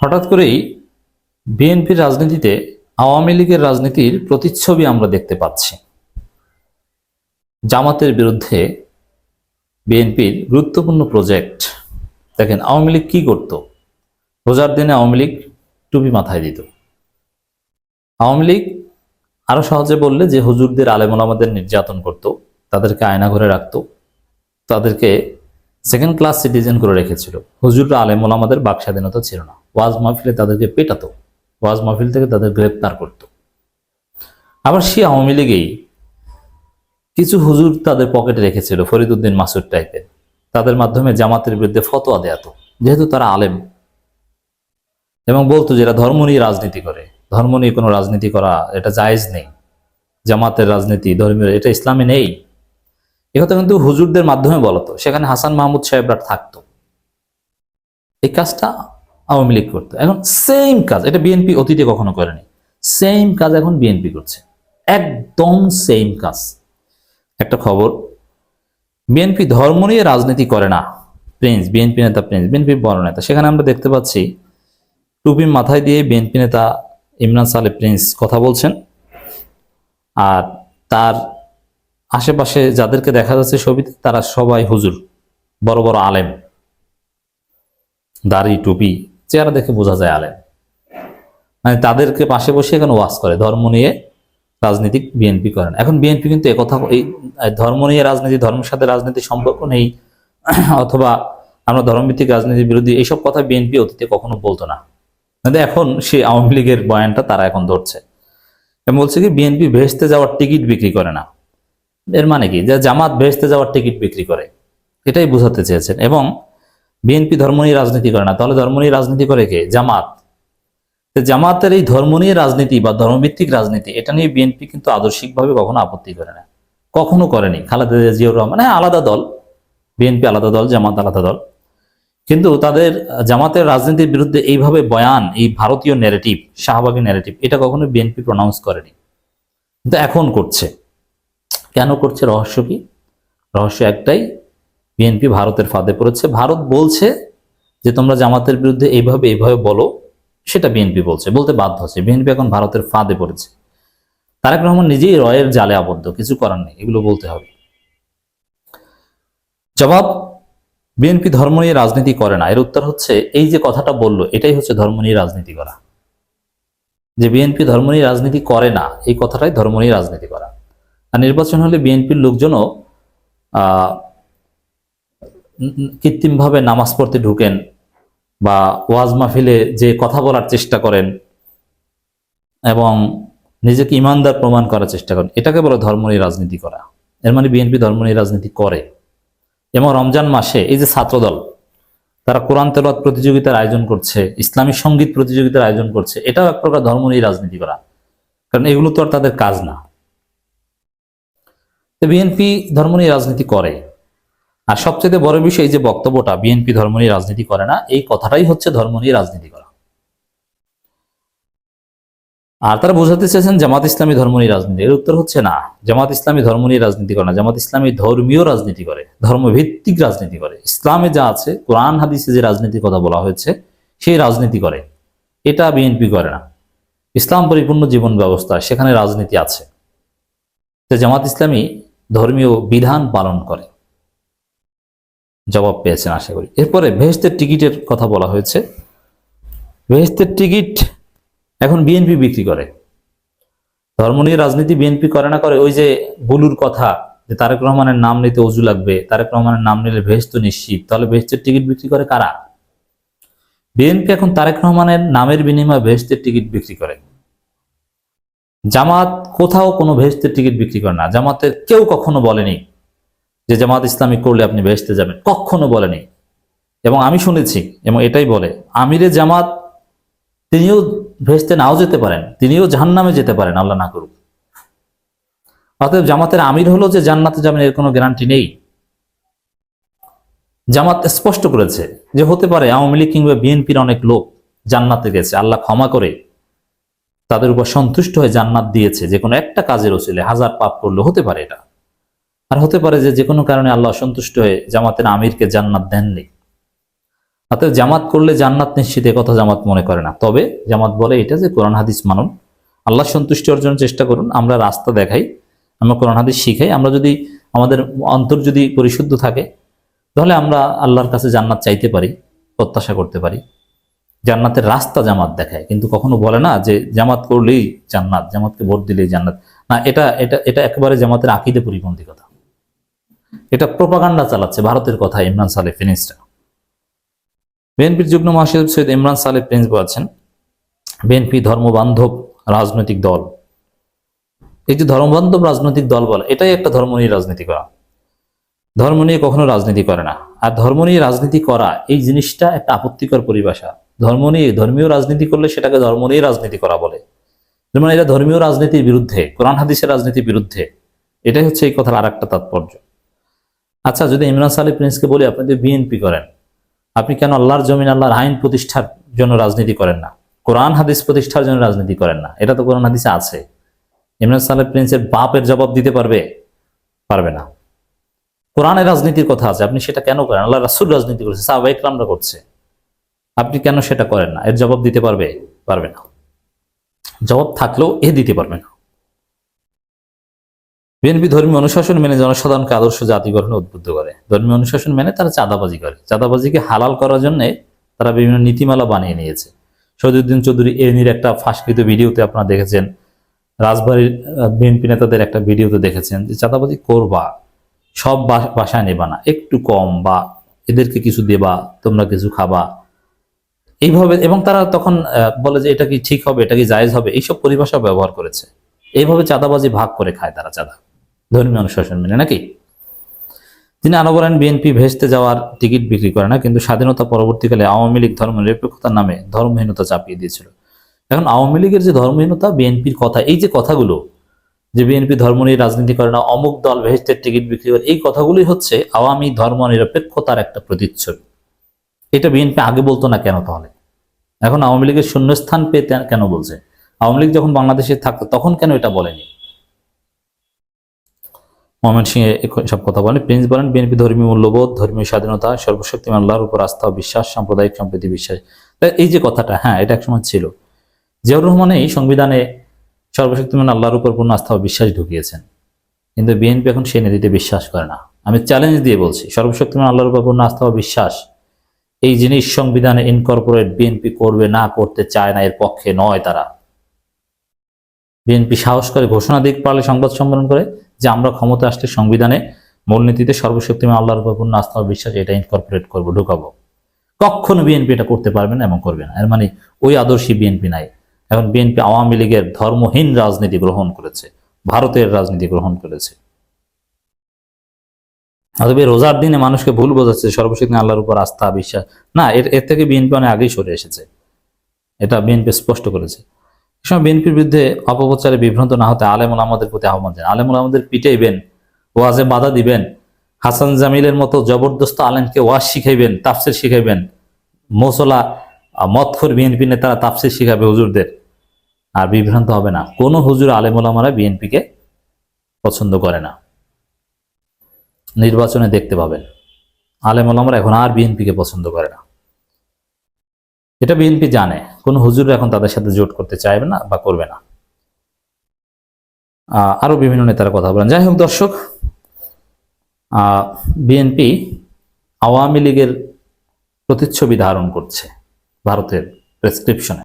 হঠাৎ করেই বিএনপির রাজনীতিতে আওয়ামী লীগের রাজনীতির প্রতিচ্ছবি আমরা দেখতে পাচ্ছি। জামাতের বিরুদ্ধে বিএনপির গুরুত্বপূর্ণ প্রজেক্ট। দেখেন আওয়ামী লীগ কি করত? রোজার দিনে আওয়ামী লীগ টুপি মাথায় দিত। আওয়ামী লীগ আরো সহজে বললে যে হুজুরদের আলেমুলামাদের নির্যাতন করত, তাদেরকে আয়না ঘরে রাখত, তাদেরকে সেকেন্ড ক্লাস সিটিজেন করে রেখেছিল। হুজুররা আলেমুলামাদের বাক স্বাধীনতা ছিল না। ওয়াজ মাহফিলে তাদেরকে পেটাতো, ওয়াজ মাহফিল থেকে তাদের গ্রেপ্তার করত। আবার সে আওয়ামী লীগেই কিছু হুজুর তাদের পকেটে রেখেছিল, ফরিদ উদ্দিন মাসুদ টাইপের। তাদের মাধ্যমে জামাতের বিরুদ্ধে ফতোয়া দেয়াত, যেহেতু তারা আলেম, এবং বলতো যে এরা ধর্ম নিয়ে রাজনীতি করে। ধর্ম নিয়ে কোনো রাজনীতি করা এটা জায়েজ নেই, জামাতের রাজনীতি ধর্মীয়, এটা ইসলামে নেই। একথা কিন্তু হুজুরদের মাধ্যমে বলতো। সেখানে হাসান মাহমুদ সাহেবরা থাকতো। এই কাজটা আওয়ামী লীগ করতো। এখন সেম কাজ, এটা বিএনপি অতীতে কখনো করেনি, সেম কাজ এখন বিএনপি করছে, একদম সেম কাজ। একটা খবর, বিএনপি ধর্ম নিয়ে রাজনীতি করে না। প্রিন্স, বিএনপি নেতা প্রিন্স, বিএনপি বড় নেতা, সেখানে আমরা দেখতে পাচ্ছি টুপি মাথায় দিয়ে বিএনপি নেতা ইমরান সালে প্রিন্স কথা বলছেন। আর তার আশেপাশে যাদেরকে দেখা যাচ্ছে ছবিতে, তারা সবাই হুজুর, বড় বড় আলেম, দাড়ি টুপি, চেহারা দেখে বোঝা যায় আলেম। মানে তাদেরকে পাশে বসে এখন ওয়াজ করে, ধর্ম নিয়ে রাজনীতি বিএনপি করেন। এখন বিএনপি কিন্তু একথা, এই ধর্ম নিয়ে রাজনীতি, ধর্মের সাথে রাজনীতির সম্পর্ক নেই, অথবা আমরা ধর্মভিত্তিক রাজনীতির বিরোধী, এইসব কথা বিএনপি অতীতে কখনো বলতো না। কিন্তু এখন সে আওয়ামী লীগের বয়ানটা তারা এখন ধরছে এবং বলছে কি বিএনপি ভেস্তে যাওয়ার টিকিট বিক্রি করে না। এর মানে কি? যে জামাত ভেস্তে যাওয়ার টিকিট বিক্রি করে, এটাই বোঝাতে চেয়েছেন। এবং বিএনপি ধর্ম নিয়ে রাজনীতি করে না, তাহলে ধর্ম নিয়ে রাজনীতি করে কে? জামাত। জামাতের এই ধর্ম নিয়ে রাজনীতি বা ধর্মভিত্তিক রাজনীতি, এটা নিয়ে বিএনপি কিন্তু আদর্শিকভাবে কখনো আপত্তি করে না, কখনো করেনি। খালেদা জিয়াউর রহমান আলাদা দল, বিএনপি আলাদা দল, জামাত আলাদা দল, কিন্তু তাদের জামাতের রাজনীতির বিরুদ্ধে এইভাবে বয়ান, এই ভারতীয় ন্যারেটিভ, শাহবাগী ন্যারেটিভ, এটা কখনো বিএনপি প্রনাউন্স করেনি, কিন্তু এখন করছে। কেন করছে? রহস্য কি? রহস্য একটাই, বিএনপি ভারতের ফাঁদে পড়েছে। ভারত বলছে যে তোমরা জামাতের বিরুদ্ধে এইভাবে বলো, সেটা বিএনপি বলছে, বলতে বাধ্য হচ্ছে। বিএনপি এখন ভারতের ফাঁদে পড়েছে। তারেক রহমান নিজেই রয়ের জালে আবদ্ধ, কিছু করার নেই, এগুলো বলতে হবে। জবাব, বিএনপি ধর্ম নিয়ে রাজনীতি করে না। এর উত্তর হচ্ছে, এই যে কথাটা বললো, এটাই হচ্ছে ধর্ম নিয়ে রাজনীতি করা। যে বিএনপি ধর্ম নিয়ে রাজনীতি করে না, এই কথাটাই ধর্ম নিয়ে রাজনীতি করা। আর নির্বাচন হলে বিএনপির লোকজনও কৃত্রিমভাবে নামাজ পড়তে ঢুকেন বা ওয়াজ মাহফিলে যে কথা বলার চেষ্টা করেন এবং নিজেকে ইমানদার প্রমাণ করার চেষ্টা করেন, এটাকে বলে ধর্ম নিয়ে রাজনীতি করা। এর মানে বিএনপি ধর্ম নিয়ে রাজনীতি করে। এবং রমজান মাসে এই যে ছাত্রদল, তারা কোরআন তেলাওয়াত প্রতিযোগিতার আয়োজন করছে, ইসলামী সঙ্গীত প্রতিযোগিতার আয়োজন করছে, এটাও এক প্রকার ধর্ম নিয়ে রাজনীতি করা, কারণ এগুলো তো আর তাদের কাজ না। বিএনপি ধর্ম নিয়ে রাজনীতি করে। আর সবচেয়ে বড় বিষয়, এই যে বক্তব্যটা বিএনপি ধর্ম নিয়ে রাজনীতি করে না, এই কথাটাই হচ্ছে ধর্ম নিয়ে রাজনীতি করা। আর তারা বোঝাতে চেয়েছেন জামাত ইসলামী ধর্ম নিয়ে রাজনীতি। এর উত্তর হচ্ছে না, জামাত ইসলামী ধর্ম নিয়ে রাজনীতি করে না। জামাত ইসলামী ধর্মীয় রাজনীতি করে, ধর্মভিত্তিক রাজনীতি করে। ইসলামে যা আছে, কোরআন হাদিসে যে রাজনীতির কথা বলা হয়েছে, সেই রাজনীতি করে। এটা বিএনপি করে না। ইসলাম পরিপূর্ণ জীবন ব্যবস্থা, সেখানে রাজনীতি আছে। জামাত ইসলামী ধর্মীয় বিধান পালন করে। জবাব পেয়েছেন আশা করি। এরপরে বেহেশতের টিকিটের কথা বলা হয়েছে। বেহেশতের টিকিট এখন বিএনপি বিক্রি করে। ধর্ম নিয়ে রাজনীতি বিএনপি করে না করে, ওই যে বুলুর কথা, যে তারেক রহমানের নাম নিতে অজু লাগবে, তারেক রহমানের নাম নিলে বেহেশত নিশ্চিত, তাহলে বেহেশতের টিকিট বিক্রি করে কারা? বিএনপি এখন তারেক রহমানের নামের বিনিময়ে বেহেশতের টিকিট বিক্রি করে। জামাত কোথাও কোনো বেহেশতের টিকিট বিক্রি করে না। জামাতের কেউ কখনো বলেনি যে জামাত ইসলামী করলে আপনি বেহেশতে যাবেন, কখনো বলেনি। এবং আমি শুনেছি, এবং এটাই বলে, আমিরে জামাত তিনিও ভেস্তে নাও যেতে পারেন, তিনিও জাহান্নামে যেতে পারেন, আল্লাহ না করুক। অতএব জামাতের আমির হলো যে জান্নাতে যাবেন, এর কোনো গ্যারান্টি নেই। জামাত স্পষ্ট করেছে যে হতে পারে আওয়ামী লীগ কিংবা বিএনপির অনেক লোক জান্নাতে গেছে, আল্লাহ ক্ষমা করে তাদের উপর সন্তুষ্ট হয়ে জান্নাত দিয়েছে, যে কোনো একটা কাজের ওসিলে, হাজার পাপ করলে হতে পারে এটা। আর হতে পারে যে কোনো কারণে আল্লাহ সন্তুষ্ট হয়ে জামাতের আমিরকে জান্নাত দেননি। অতএব জামাত করলে জান্নাত নিশ্চিত, এ কথা জামাত মনে করে না। তবে জামাত বলে এটা যে কোরআন হাদিস মানুন, আল্লাহ সন্তুষ্টি অর্জনের চেষ্টা করুন, আমরা রাস্তা দেখাই, আমরা কোরআন হাদিস শিখাই। আমরা যদি আমাদের অন্তর যদি পরিশুদ্ধ থাকে, তাহলে আমরা আল্লাহর কাছে জান্নাত চাইতে পারি, প্রত্যাশা করতে পারি। জান্নাতের রাস্তা জামাত দেখায়, কিন্তু কখনো বলে না যে জামাত করলেই জান্নাত, জামাতকে ভোট দিলেই জান্নাত। না, এটা এটা এটা একেবারে জামাতের আকীদা পরিপন্থী কথা। এটা প্রোপাগান্ডা চালাচ্ছে ভারতের কথা ইমরান সালেহ প্রিন্সরা। বিএনপির যুগ্ম মহাসচিব সৈয়দ ইমরান সালেহ প্রিন্স বলছেন, বিএনপি ধর্মবান্ধব রাজনৈতিক দল। এই যে ধর্মবান্ধব রাজনৈতিক দল বলে, এটাই একটা ধর্ম নিয়ে রাজনীতি করা। ধর্ম নিয়ে কখনো রাজনীতি করে না। আর ধর্ম নিয়ে রাজনীতি করা এই জিনিসটা একটা আপত্তিকর পরিভাষা। ধর্ম নিয়ে ধর্মীয় রাজনীতি করলে সেটাকে ধর্ম নিয়ে রাজনীতি করা বলে। যেমন এটা ধর্মীয় রাজনীতির বিরুদ্ধে, কোরআন হাদিসের রাজনীতির বিরুদ্ধে। এটাই হচ্ছে এই কথার আর একটা তাৎপর্য। আচ্ছা, যদি ইমরান সালেহ প্রিন্সকে বলি আপনি যদি বিএনপি করেন, আপনি কেন আল্লাহর জমিন, আল্লাহর আইন প্রতিষ্ঠার জন্য রাজনীতি করেন না, কোরআন হাদিস প্রতিষ্ঠার জন্য রাজনীতি করেন না? এটা তো কোরআন হাদিসে আছে। ইমরান সালেহ প্রিন্সের বাপের জবাব দিতে পারবে? পারবে না। কোরআনের রাজনীতির কথা আছে, আপনি সেটা কেন করেন? আল্লাহ রাসূল রাজনীতি করেছে, সাহাবায়ে কেরামরা করছে, আপনি কেন সেটা করেন না? এর জবাব দিতে পারবে? পারবে না। জবাব থাকলেও দিতে পারবে না। বিএনপি ধর্মীয় অনুশাসন মেনে জনসাধারণকে আদর্শ জাতি গঠনে উদ্বুদ্ধ করে। ধর্মীয় অনুশাসন মেনে তারা চাঁদাবাজি করে। চাঁদাবাজিকে হালাল করার জন্য তারা বিভিন্ন নীতিমালা বানিয়ে নিয়েছে। শহীদুদ্দিন চৌধুরী এর একটা ফাঁসকৃত ভিডিওতে আপনারা দেখেছেন, রাজবাড়ির বিএনপি নেতাদের একটা ভিডিওতে দেখেছেন যে চাঁদাবাজি করবা, সব বাসায় নেবা না, একটু কম, বা এদেরকে কিছু দেবা, তোমরা কিছু খাবা, এইভাবে। এবং তারা তখন বলে যে এটা কি ঠিক হবে, এটা কি জায়েজ হবে, এইসব পরিভাষা ব্যবহার করেছে। এইভাবে চাঁদাবাজি ভাগ করে খায় তারা চাঁদা, ধর্মীয় অনুশাসন মেনে, নাকি? তিনি আরো বলেন, বিএনপি ভেস্তে যাওয়ার টিকিট বিক্রি করে না, কিন্তু স্বাধীনতা পরবর্তীকালে আওয়ামী লীগ ধর্ম নিরপেক্ষতার নামে ধর্মহীনতা চাপিয়ে দিয়েছিল। এখন আওয়ামী লীগের যে ধর্মহীনতা, বিএনপির কথা, এই যে কথাগুলো যে বিএনপি ধর্ম নিয়ে রাজনীতি করে না, অমুক দল ভেস্তের টিকিট বিক্রি করে, এই কথাগুলি হচ্ছে আওয়ামী ধর্ম নিরপেক্ষতার একটা প্রতিচ্ছবি। এটা বিএনপি আগে বলতো না কেন তাহলে? এখন আওয়ামী লীগের শূন্যস্থান পেয়ে কেন বলছে? আওয়ামী লীগ যখন বাংলাদেশে থাকতো তখন কেন এটা বলেনি? ময়মনসিংহে সব কথা বলেন। প্রিন্স বলেন, বিএনপি ধর্মীয় মূল্যবোধ, ধর্মীয় স্বাধীনতা, সর্বশক্তিমান আল্লাহর উপর আস্থা ও বিশ্বাস, সাম্প্রদায়িক সম্প্রীতি বিশ্বাস। এই যে কথাটা, হ্যাঁ, এটা একসময় ছিল। জিয়াউর রহমান এই সংবিধানে সর্বশক্তিমান আল্লাহর উপর পূর্ণ আস্থা ও বিশ্বাস ঢুকিয়েছেন, কিন্তু বিএনপি এখন সেই নীতিতে বিশ্বাস করে না। আমি চ্যালেঞ্জ দিয়ে বলছি, সর্বশক্তিমান আল্লাহর উপর পূর্ণ আস্থা ও বিশ্বাস এই জিনিস সংবিধানে ইনকর্পোরেট বিএনপি করবে না, করতে চায় না, এর পক্ষে নয় তারা। বিএনপি সাহস করে ঘোষণা দিক পারলে সংবাদ সম্মেলন করে যে আমরা ক্ষমতা আসলে সংবিধানে মূলনীতিতে সর্বশক্তিমান আল্লাহর উপর পূর্ণ আস্থা ও বিশ্বাস এটা ইনকর্পোরেট করবো, ঢুকাবো। কখনো বিএনপি এটা করতে পারবে না এবং করবে না। এর মানে ওই আদর্শী বিএনপি নাই। এখন বিএনপি আওয়ামী লীগের ধর্মহীন রাজনীতি গ্রহণ করেছে, ভারতের রাজনীতি গ্রহণ করেছে। অথবা রোজার দিনে মানুষকে ভুল বোঝাচ্ছে সর্বশক্তিমান আল্লাহর উপর আস্থা বিশ্বাস। না, এর থেকে বিএনপি অনেক আগেই সরে এসেছে, এটা বিএনপি স্পষ্ট করেছে। এই সময় বিএনপির বিরুদ্ধে অপপ্রচারে বিভ্রান্ত না হতে আলেমুল আমাদের প্রতি আহ্বান জানান। আলেমুল আমাদের পিটাইবেন, ওয়াজে বাধা দিবেন, হাসান জামিলের মতো জবরদস্ত আলেমকে ওয়াজ শিখাইবেন, তাফসির শিখাইবেন, মোসলা মতখোর বিএনপি নেতারা তাফসির শিখাবে হুজুরদের, আর বিভ্রান্ত হবে না। কোনো হুজুর আলেমুল আমারা বিএনপিকে পছন্দ করে না। নির্বাচনে দেখতে পাবেন আলেমুল আমরা এখন আর বিএনপিকে পছন্দ করে না। এটা বিএনপি জানে, কোন হুজুর এখন তাদের সাথে জোট করতে চাইবে না বা করবে না। আরো বিভিন্ন নেতারা কথা বলেন। যাই হোক দর্শক, বিএনপি আওয়ামী লীগের প্রতিচ্ছবি ধারণ করছে ভারতের প্রেসক্রিপশনে।